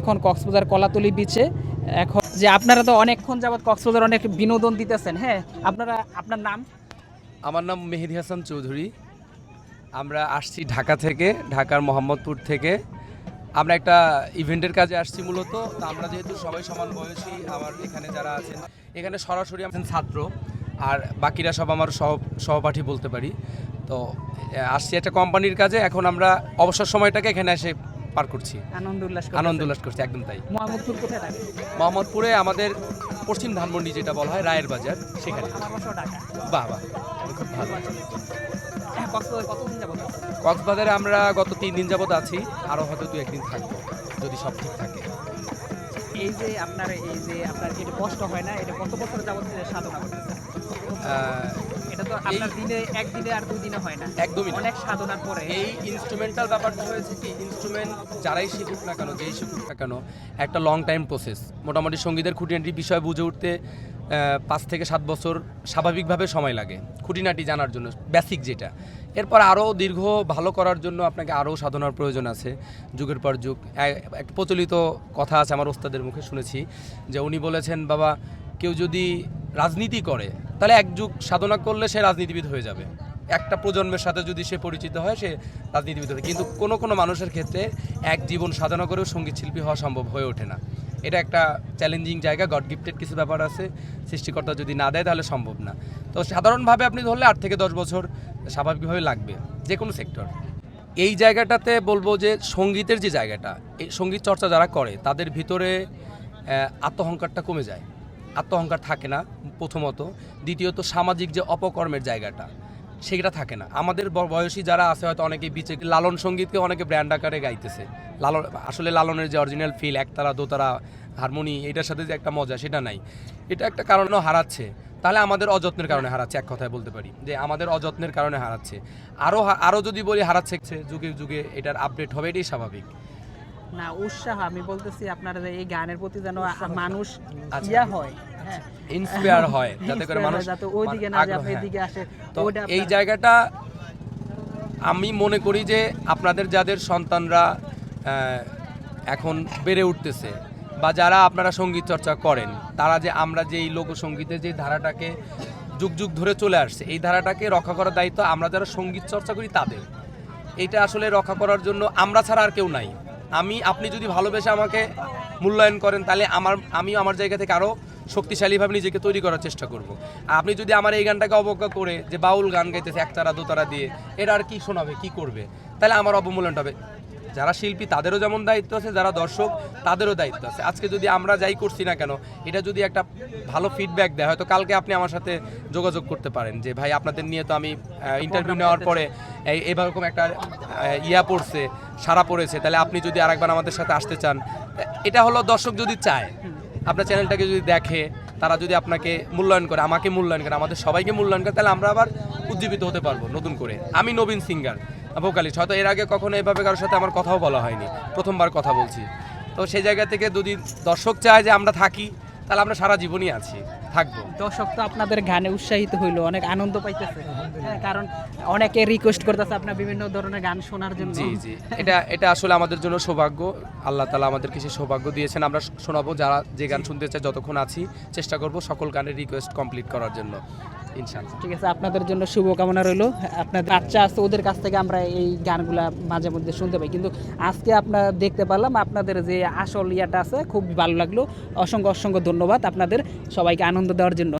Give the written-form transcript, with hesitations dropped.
এখন কক্সবাজার কলাতলি বিচে। এখন যে আপনারা তো অনেকক্ষণ যাবত কক্সবাজার অনেক বিনোদন দিতেছেন, হ্যাঁ, আপনার নাম? আমার নাম মেহেদি হাসান চৌধুরী। আমরা আসছি ঢাকা থেকে, ঢাকার মোহাম্মদপুর থেকে। আমরা একটা ইভেন্টের কাজে আসছি মূলত। তো আমরা যেহেতু সবাই সমান বয়সী, আমার এখানে যারা আছেন, এখানে সরাসরি আছেন ছাত্র, আর বাকিরা সব আমার সহপাঠী বলতে পারি। তো আসছি একটা কোম্পানির কাজে। এখন আমরা অবসর সময়টাকে এখানে এসে পার করছি, আনন্দ উল্লাস করছি। একদম তাই। মোহাম্মদপুর কোথায় থাকে? মোহাম্মদপুরে আমাদের পশ্চিম ধানমন্ডি যেটা বলা হয়, রায়ের বাজার, সেখানে। বাহ বাহ, খুব ভালো। কক্সবাজার কতদিন যাবত আছেন? কক্সবাজারে আমরা গত 3 দিন যাবত আছি, আরও হয়তো 2-1 দিন থাকবো যদি সব ঠিক থাকে। এই যে আপনার এটা কষ্ট হয় না? এটা কত বছর যাবত সাধনা করতেছেন? এটা তো আপনার দিনে একদিনে আর 2 দিনে হয় না, একদমই না। অনেক সাধনার পরে। এই ইনস্ট্রুমেন্টাল ব্যাপারটা হয়েছে কি, ইনস্ট্রুমেন্ট যারাই শিখুক না কেন, যেই শিখুক না কেন, একটা লং টাইম প্রসেস। মোটামুটি সঙ্গীতের খুঁটিনাটি বিষয় বুঝে উঠতে 5 থেকে 7 বছর স্বাভাবিকভাবে সময় লাগে, খুঁটিনাটি জানার জন্য, বেসিক যেটা। এরপর আরও দীর্ঘ ভালো করার জন্য আপনাকে আরও সাধনার প্রয়োজন আছে, যুগের পর যুগ। একটা প্রচলিত কথা আছে, আমার ওস্তাদের মুখে শুনেছি, যে উনি বলেছেন, বাবা, কেউ যদি রাজনীতি করে তাহলে এক যুগ সাধনা করলে সে রাজনীতিবিদ হয়ে যাবে। একটা প্রজন্মের সাথে যদি সে পরিচিত হয়, সে রাজনীতিবিদ হবে। কিন্তু কোনো মানুষের ক্ষেত্রে এক জীবন সাধনা করেও সঙ্গীত শিল্পী হওয়া সম্ভব হয়ে ওঠে না। এটা একটা চ্যালেঞ্জিং জায়গা, গড গিফটেড কিছু ব্যাপার আছে, সৃষ্টিকর্তা যদি না দেয় তাহলে সম্ভব না। তো সাধারণভাবে আপনি ধরলে 8 থেকে 10 বছর স্বাভাবিকভাবে লাগবে যে কোনো সেক্টর। এই জায়গাটাতে বলবো যে সঙ্গীতের যে জায়গাটা, এই সঙ্গীত চর্চা যারা করে তাদের ভিতরে আত্মহংকারটা কমে যায়, আত্মহংকার থাকে না প্রথমত। দ্বিতীয়ত সামাজিক যে অপকর্মের জায়গাটা, সেটা থাকে না। আমাদের বয়সী যারা আছে, হয়তো অনেকে বিচে লালন সঙ্গীতকে অনেকে ব্র্যান্ড আকারে গাইতেছে। আসলে লালনের যে অরিজিনাল ফিল, একতারা দোতারা হারমোনি, এটার সাথে যে একটা মজা, সেটা নাই। এটা একটা কারণেও হারাচ্ছে। তাহলে আমাদের অযত্নের কারণে হারাচ্ছে, এক কথায় বলতে পারি যে আমাদের অযত্নের কারণে হারাচ্ছে। আরও যদি বলি হারাচ্ছে, যুগে যুগে এটার আপডেট হবে, এটাই স্বাভাবিক। না, উৎসাহ আমি বলতেছি আপনার এই গানের প্রতি যেন মানুষ ইয়া হয়, ইন্সপায়ার হয়, যাতে করে মানুষ ওইদিকে না যায়, এদিকে আসে। তো এই জায়গাটা আমি মনে করি যে আপনাদের যাদের সন্তানরা এখন বেড়ে উঠতেছে, বা যারা আপনারা সঙ্গীত চর্চা করেন, তারা যে আমরা যে এই লোকসঙ্গীতের যে ধারাটাকে যুগ যুগ ধরে চলে আসছে, এই ধারাটাকে রক্ষা করার দায়িত্ব আমরা যারা সঙ্গীত চর্চা করি তাদের। এইটা আসলে রক্ষা করার জন্য আমরা ছাড়া আর কেউ নাই। আপনি যদি ভালোবেসে আমাকে মূল্যায়ন করেন, তাহলে আমি আমার জায়গা থেকে আরও শক্তিশালীভাবে নিজেকে তৈরি করার চেষ্টা করব। আপনি যদি আমার এই গানটাকে অবজ্ঞা করে, যে বাউল গান গাইতেছে একতারা দোতারা দিয়ে, এটা আর কি শোনাবে, কি করবে, তাহলে আমার অবমূল্যায়ন হবে। যারা শিল্পী তাদেরও যেমন দায়িত্ব আছে, যারা দর্শক তাদেরও দায়িত্ব আছে। আজকে যদি আমরা যাই করছি না কেন, এটা যদি একটা ভালো ফিডব্যাক দেয়, হয়তো কালকে আপনি আমার সাথে যোগাযোগ করতে পারেন যে, ভাই, আপনাদের নিয়ে তো আমি ইন্টারভিউ নেওয়ার পরে এরকম একটা পড়ছে, সারা পড়েছে, তাহলে আপনি যদি আরেকবার আমাদের সাথে আসতে চান। এটা হলো দর্শক যদি চায়, আপনার চ্যানেলটাকে যদি দেখে, তারা যদি আপনাকে মূল্যায়ন করে, আমাকে মূল্যায়ন করে, আমাদের সবাইকে মূল্যায়ন করে, তাহলে আমরা আবার উজ্জীবিত হতে পারবো নতুন করে। আমি নবীন সিঙ্গার, ভোকালিস্ট, হয়তো এর আগে কখনো এভাবে কারোর সাথে আমার কথাও বলা হয়নি, প্রথমবার কথা বলছি। তো সেই জায়গা থেকে যদি দর্শক চায় যে আমরা থাকি, তাহলে আমরা সারা জীবনই আছি, থাকবো। দর্শক তো আপনাদের গানে উৎসাহিত হইলো, অনেক আনন্দ পাইতেছে, কারণ অনেকে রিকোয়েস্ট করতেছে আপনার বিভিন্ন ধরনের গান শোনার জন্য। জি জি, এটা আসলে আমাদের জন্য সৌভাগ্য। আল্লাহ তাআলা আমাদেরকে সেই সৌভাগ্য দিয়েছেন। আমরা শোনাবো, যারা যে গান শুনতে চায়, যতক্ষণ আছি চেষ্টা করব সকল গানের রিকোয়েস্ট কমপ্লিট করার জন্য, ইনশাআল্লাহ। ঠিক আছে, আপনাদের জন্য শুভকামনা রইলো। আপনাদের বাচ্চা আছে, ওদের কাছ থেকে আমরা এই গানগুলা মাঝে মধ্যে শুনতে পাই, কিন্তু আজকে আপনারা দেখতে পারলাম আপনাদের যে আসল ইয়াটা আছে, খুব ভালো লাগলো। অসংখ্য ধন্যবাদ আপনাদের সবাইকে আনন্দ দেওয়ার জন্য।